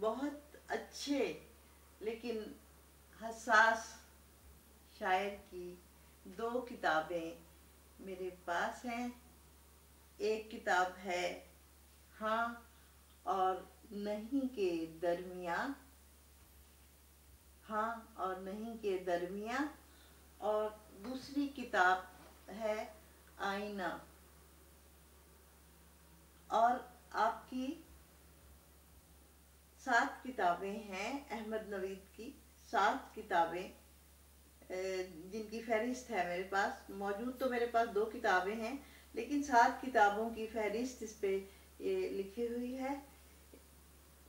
بہت اچھے لیکن حساس شاعر کی 2 کتابیں میرے پاس ہیں. ایک کتاب ہے ہاں اور نہیں کے درمیان، ہاں اور نہیں کے درمیان، اور دوسری کتاب ہے آئینہ. اور آپ کی 7 کتابیں ہیں، احمد نوید کی 7 کتابیں جن کی فہرست ہے میرے پاس موجود. تو میرے پاس 2 کتابیں ہیں لیکن 7 کتابوں کی فہرست اس پہ لکھی ہوئی ہے.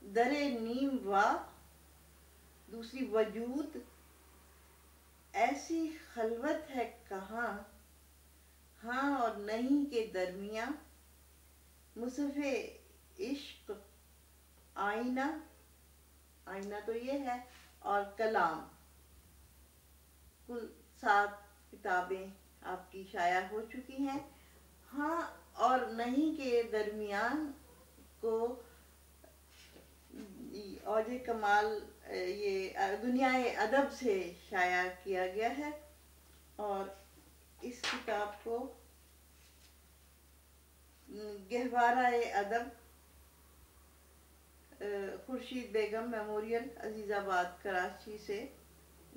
در نیم وا، دوسری وجود، ایسی خلوت ہے کہاں، ہاں اور نہیں کے درمیان، مصحف عشق، آئینہ، آئینہ تو یہ ہے، اور کلام. کل 7 کتابیں آپ کی شائع ہو چکی ہیں. ہاں اور نہیں کے درمیان کو اوج کمال یہ دنیائے ادب سے شائع کیا گیا ہے. اور اس کتاب کو گہوارہ ادب خورشید بیگم میموریل عزیز آباد کراچی سے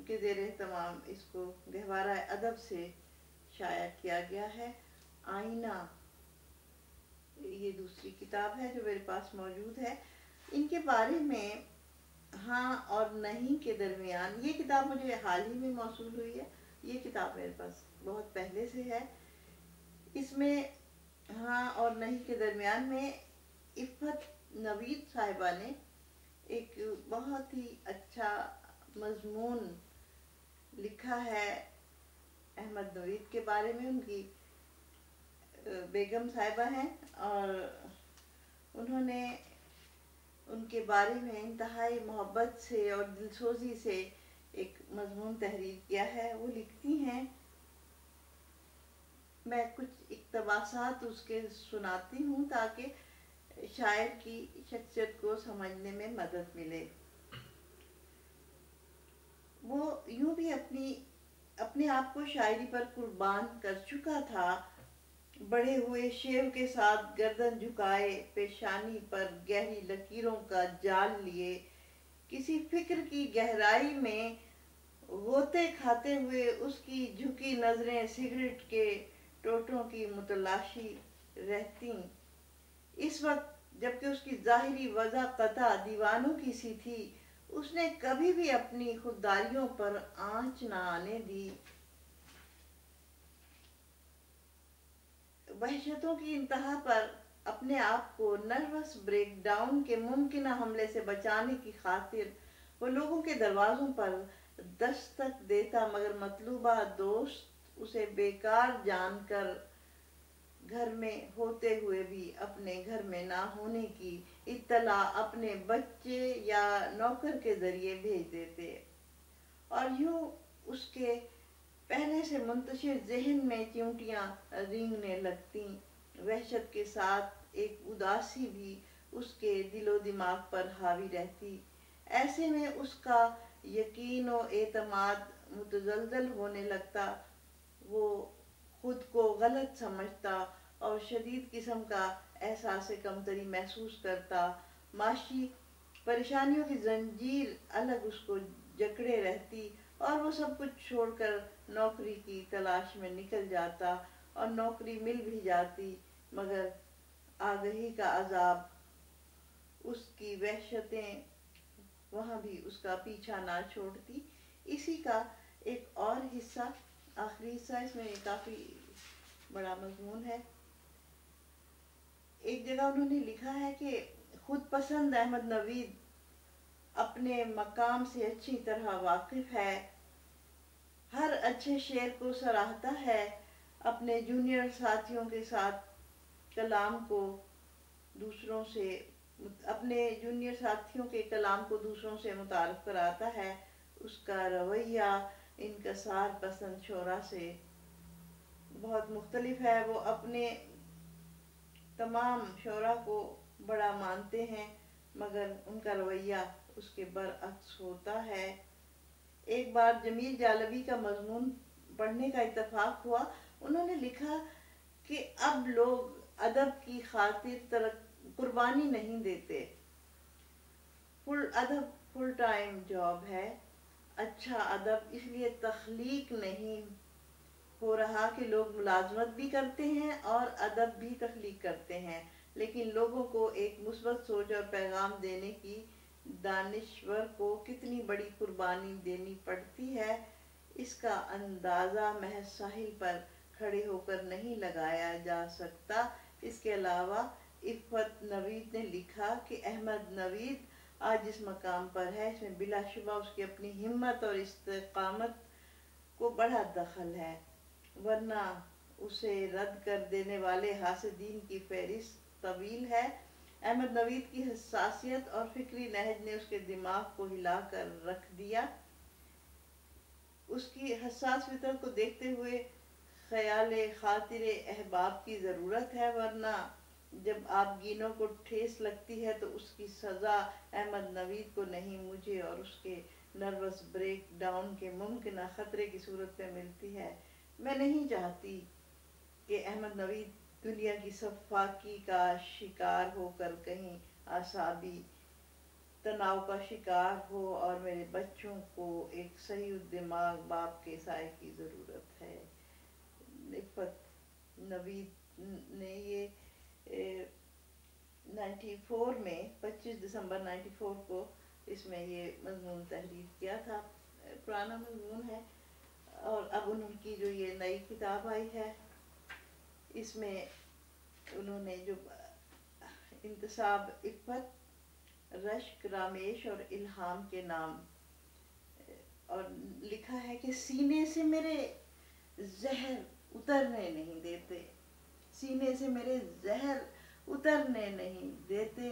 کے زیر اہتمام اس کو گہوارہ ادب سے شائع کیا گیا ہے. آئینہ یہ دوسری کتاب ہے جو میرے پاس موجود ہے. ان کے بارے میں ہاں اور نہیں کے درمیان، یہ کتاب مجھے حال ہی میں موصول ہوئی ہے. یہ کتاب میرے پاس بہت پہلے سے ہے. اس میں ہاں اور نہیں کے درمیان میں عفت نوید صاحبہ نے ایک بہت ہی اچھا مضمون لکھا ہے احمد نوید کے بارے میں. ان کی بیگم صاحبہ ہیں اور انہوں نے ان کے بارے میں انتہائی محبت سے اور دلسوزی سے ایک مضمون تحریر کیا ہے. وہ لکھتی ہیں، میں کچھ اقتباسات اس کے سناتی ہوں تاکہ شاعر کی شخصیت کو سمجھنے میں مدد ملے. وہ یوں بھی اپنے آپ کو شاعری پر قربان کر چکا تھا. بڑھے ہوئے شیو کے ساتھ گردن جھکائے، پیشانی پر گہری لکیروں کا جال لیے، کسی فکر کی گہرائی میں غوطے کھاتے ہوئے اس کی جھکی نظریں سگریٹ کے ٹوٹوں کی متلاشی رہتیں. اس وقت جبکہ اس کی ظاہری وضع قطع دیوانوں کی سی تھی، اس نے کبھی بھی اپنی خودداریوں پر آنچ نہ آنے دی. وحشتوں کی انتہا پر اپنے آپ کو نروس بریک ڈاؤن کے ممکنہ حملے سے بچانے کی خاطر وہ لوگوں کے دروازوں پر دستک دیتا، مگر مطلوبہ دوست اسے بیکار جان کر گھر میں ہوتے ہوئے بھی اپنے گھر میں نہ ہونے کی اطلاع اپنے بچے یا نوکر کے ذریعے بھیج دیتے. اور یوں اس کے پہلے سے منتشر ذہن میں چیونٹیاں رینگنے لگتیں. وحشت کے ساتھ ایک اداسی بھی اس کے دل و دماغ پر حاوی رہتی. ایسے میں اس کا یقین و اعتماد متزلزل ہونے لگتا. وہ خود کو غلط سمجھتا اور شدید قسم کا احساس کمتری محسوس کرتا. معاشی پریشانیوں کی زنجیر الگ اس کو جکڑے رہتی اور وہ سب کچھ چھوڑ کر نوکری کی تلاش میں نکل جاتا. اور نوکری مل بھی جاتی مگر آگہی کا عذاب، اس کی وحشتیں وہاں بھی اس کا پیچھا نہ چھوڑتی. اسی کا ایک اور حصہ، آخری حصہ، اس میں کافی بڑا مضمون ہے. ایک جگہ انہوں نے لکھا ہے کہ خود پسند احمد نوید اپنے مقام سے اچھی طرح واقف ہے، ہر اچھے شعر کو سراہتا ہے، اپنے جونیئر ساتھیوں کے ساتھ کلام کو دوسروں سے اپنے جونیئر ساتھیوں کے کلام کو دوسروں سے متعارف کراتا ہے. اس کا رویہ انکسار پسند شعراء سے بہت مختلف ہے. وہ اپنے تمام شعراء کو بڑا مانتے ہیں مگر ان کا رویہ اس کے برعکس ہوتا ہے۔ ایک بار جمیل جالبی کا مضمون پڑھنے کا اتفاق ہوا۔ انہوں نے لکھا کہ اب لوگ ادب کی خاطر قربانی نہیں دیتے۔ ادب فل ٹائم جاب ہے۔ اچھا ادب اس لیے تخلیق نہیں ہو رہا کہ لوگ ملازمت بھی کرتے ہیں اور ادب بھی تخلیق کرتے ہیں، لیکن لوگوں کو ایک مثبت سوچ اور پیغام دینے کی دانشور کو کتنی بڑی قربانی دینی پڑتی ہے، اس کا اندازہ محض ساحل پر کھڑے ہو کر نہیں لگایا جا سکتا۔ اس کے علاوہ عفت نوید نے لکھا کہ احمد نوید آج جس مقام پر ہے اس میں بلا شبہ اس کی اپنی ہمت اور استقامت کو بڑا دخل ہے، ورنہ اسے رد کر دینے والے حاسدین کی فہرست طویل ہے۔ احمد نوید کی حساسیت اور فکری نہج نے اس کے دماغ کو ہلا کر رکھ دیا۔ اس کی حساس فطرت کو دیکھتے ہوئے خیال خاطر احباب کی ضرورت ہے، ورنہ جب آپ گینوں کو ٹھیس لگتی ہے تو اس کی سزا احمد نوید کو نہیں، مجھے اور اس کے نروس بریک ڈاؤن کے ممکنہ خطرے کی صورت میں ملتی ہے۔ میں نہیں چاہتی کہ احمد نوید دنیا کی سفاکی کا شکار ہو کر کہیں اعصابی تناؤ کا شکار ہو، اور میرے بچوں کو ایک صحیح دماغ باپ کے سائے کی ضرورت ہے۔ عفت نوید نے یہ 94 میں 25 دسمبر 94 کو اس میں یہ مضمون تحریر کیا تھا۔ پرانا مضمون ہے، اور اب ان کی جو یہ نئی کتاب آئی ہے اس میں انہوں نے جو انتصاب عفت، رشک، رامیش اور الہام کے نام اور لکھا ہے کہ سینے سے میرے زہر اترنے نہیں دیتے، سینے سے میرے زہر اترنے نہیں دیتے،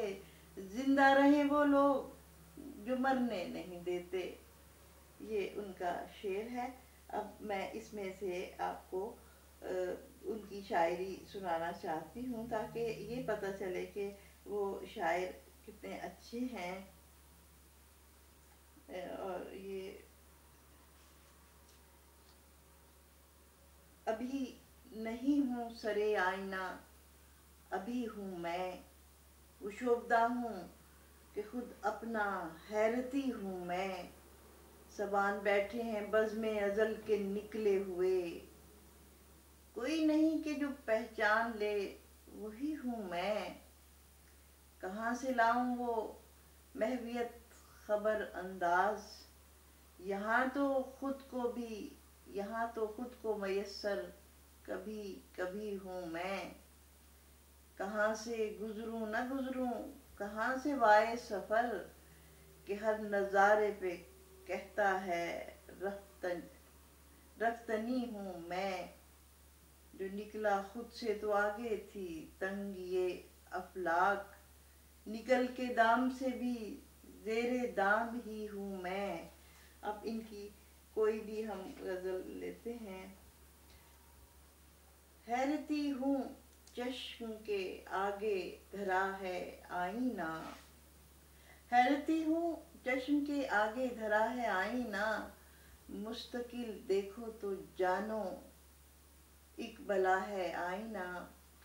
زندہ رہیں وہ لوگ جو مرنے نہیں دیتے۔ یہ ان کا شعر ہے۔ اب میں اس میں سے آپ کو ان کی شاعری سنانا چاہتی ہوں تاکہ یہ پتہ چلے کہ وہ شاعر کتنے اچھے ہیں۔ اور یہ ابھی نہیں ہوں سرے آئینہ، ابھی ہوں میں، گشودہ ہوں کہ خود اپنا حیرتی ہوں میں، زبان بیٹھے ہیں بزم ازل کے نکلے ہوئے، کوئی نہیں کہ جو پہچان لے وہی ہوں میں، کہاں سے لاؤں وہ محویت خبر انداز، یہاں تو خود کو میسر کبھی کبھی ہوں میں، کہاں سے گزروں نہ گزروں کہاں سے وائے سفر، کہ ہر نظارے پہ کہتا ہے رفتنی ہوں میں، جو نکلا خود سے تو آگے تھی تنگ یہ افلاک، نکل کے دام سے بھی زیر دام ہی ہوں میں۔ اب ان کی کوئی بھی ہم غزل لیتے ہیں۔ حیرتی ہوں چشم کے آگے دھرا ہے آئینہ، حیرتی ہوں چشم کے آگے دھرا ہے آئینہ، مستقل دیکھو تو جانو ایک بلا ہے آئینہ،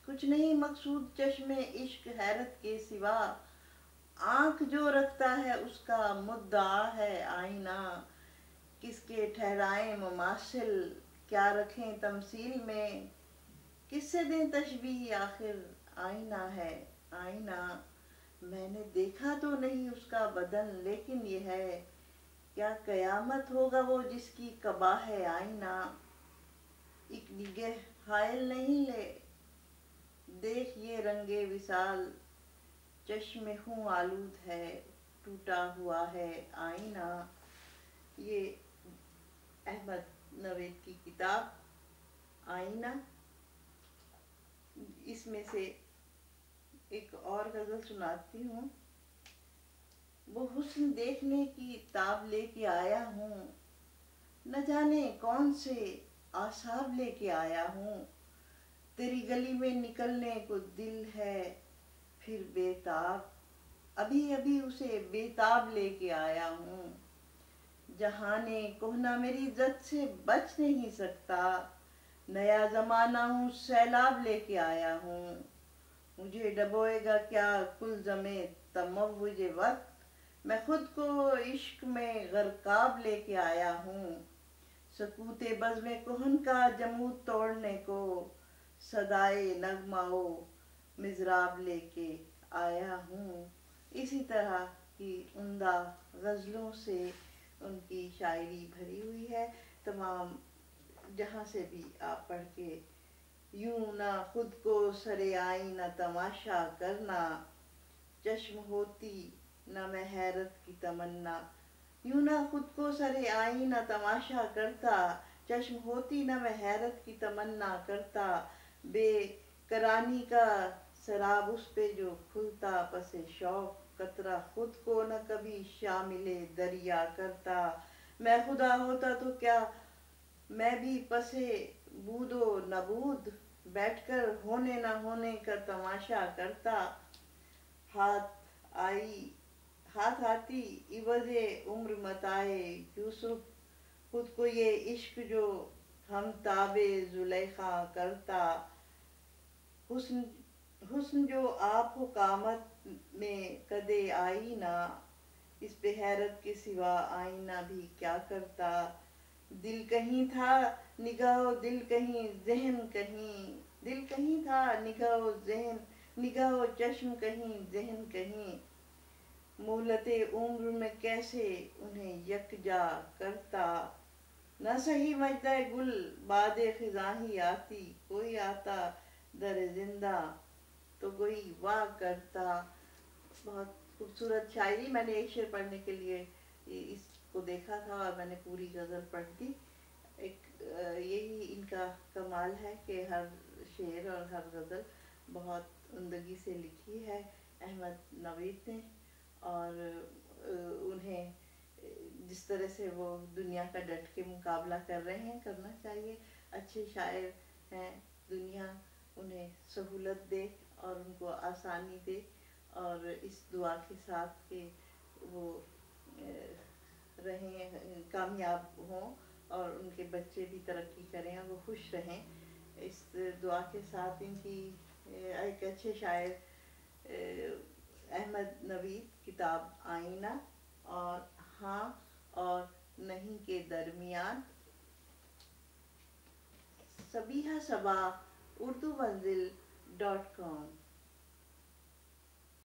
کچھ نہیں مقصود چشم عشق حیرت کے سوا، آنکھ جو رکھتا ہے اس کا مدعا ہے آئینہ، کس کے ٹھہرائیں مماثل کیا رکھیں تمثیل میں، کس سے دیں تشبیہ آخر آئینہ ہے آئینہ، میں نے دیکھا تو نہیں اس کا بدن لیکن یہ ہے کیا قیامت ہوگا وہ جس کی قبا ہے آئینہ، ایک نگہ حائل نہیں لے دیکھ یہ رنگ وصال، چشم خوں آلود ہے ٹوٹا ہوا ہے آئینہ۔ یہ احمد نوید کی کتاب آئینہ، اس میں سے ایک اور غزل سناتی ہوں۔ وہ حسن دیکھنے کی تاب لے کے آیا ہوں، نہ جانے کون سے اعصاب لے کے آیا ہوں، تیری گلی میں نکلنے کو دل ہے پھر بے تاب، ابھی ابھی اسے بےتاب لے کے آیا ہوں، جہانے کوہنا میری عزت سے بچ نہیں سکتا، نیا زمانہ ہوں سیلاب لے کے آیا ہوں، مجھے ڈبوئے گا کیا کلزمِ تموج وقت، میں خود کو عشق میں غرقاب لے کے آیا ہوں، سکوت بزم کہن کا جمود توڑنے کو، صدائے نغمہ و مضراب لے کے آیا ہوں۔ اسی طرح کی عمدہ غزلوں سے ان کی شاعری بھری ہوئی ہے۔ تمام جہاں سے بھی آپ پڑھ کے یوں نہ خود کو سرے آئینہ تماشا کرنا، چشم ہوتی نہ میں حیرت کی تمنا، یوں نہ خود کو سرے آئینہ تماشا کرتا، چشم ہوتی نہ میں حیرت کی تمنا کرتا، بے کرانی کا سراب اس پہ جو کھلتا، پس شوق قطرہ خود کو نہ کبھی شامل دریا کرتا، میں خدا ہوتا تو کیا میں بھی پسے بود و نبود بیٹھ کر ہونے نہ ہونے کا تماشا کرتا، ہاتھ آتی عوض عمر متاع یوسف، خود کو یہ عشق جو ہم تاب زلیخا کرتا، حسن جو آپ ہو قامت میں قد آئینہ، اس پہ حیرت کے سوا آئینہ بھی کیا کرتا، دل کہیں تھا نگاہ و دل کہیں ذہن کہیں، دل کہیں تھا نگاہ و چشم کہیں ذہن کہیں، مہلت عمر میں کیسے انہیں یکجا کرتا، نہ سہی مژدہ گل باد خزاں ہی آتی، کوئی آتا در زندہ تو کوئی واہ کرتا۔ بہت خوبصورت شاعری، میں نے ایک شعر پڑھنے کے لیے اس کو دیکھا تھا اور میں نے پوری غزل پڑھ دی۔ یہی ان کا کمال ہے کہ ہر شعر اور ہر غزل بہت عمدگی سے لکھی ہے احمد نوید نے، اور انہیں جس طرح سے وہ دنیا کا ڈٹ کے مقابلہ کر رہے ہیں، کرنا چاہیے، اچھے شاعر ہیں، دنیا انہیں سہولت دے اور ان کو آسانی دے، اور اس دعا کے ساتھ کہ وہ رہیں، کامیاب ہوں اور ان کے بچے بھی ترقی کریں اور وہ خوش رہیں، اس دعا کے ساتھ ان کی ایک اچھے شاعر احمد نوید، کتاب آئینہ اور ہاں اور نہیں کے درمیان، صبیحہ صبا اردو منزل .com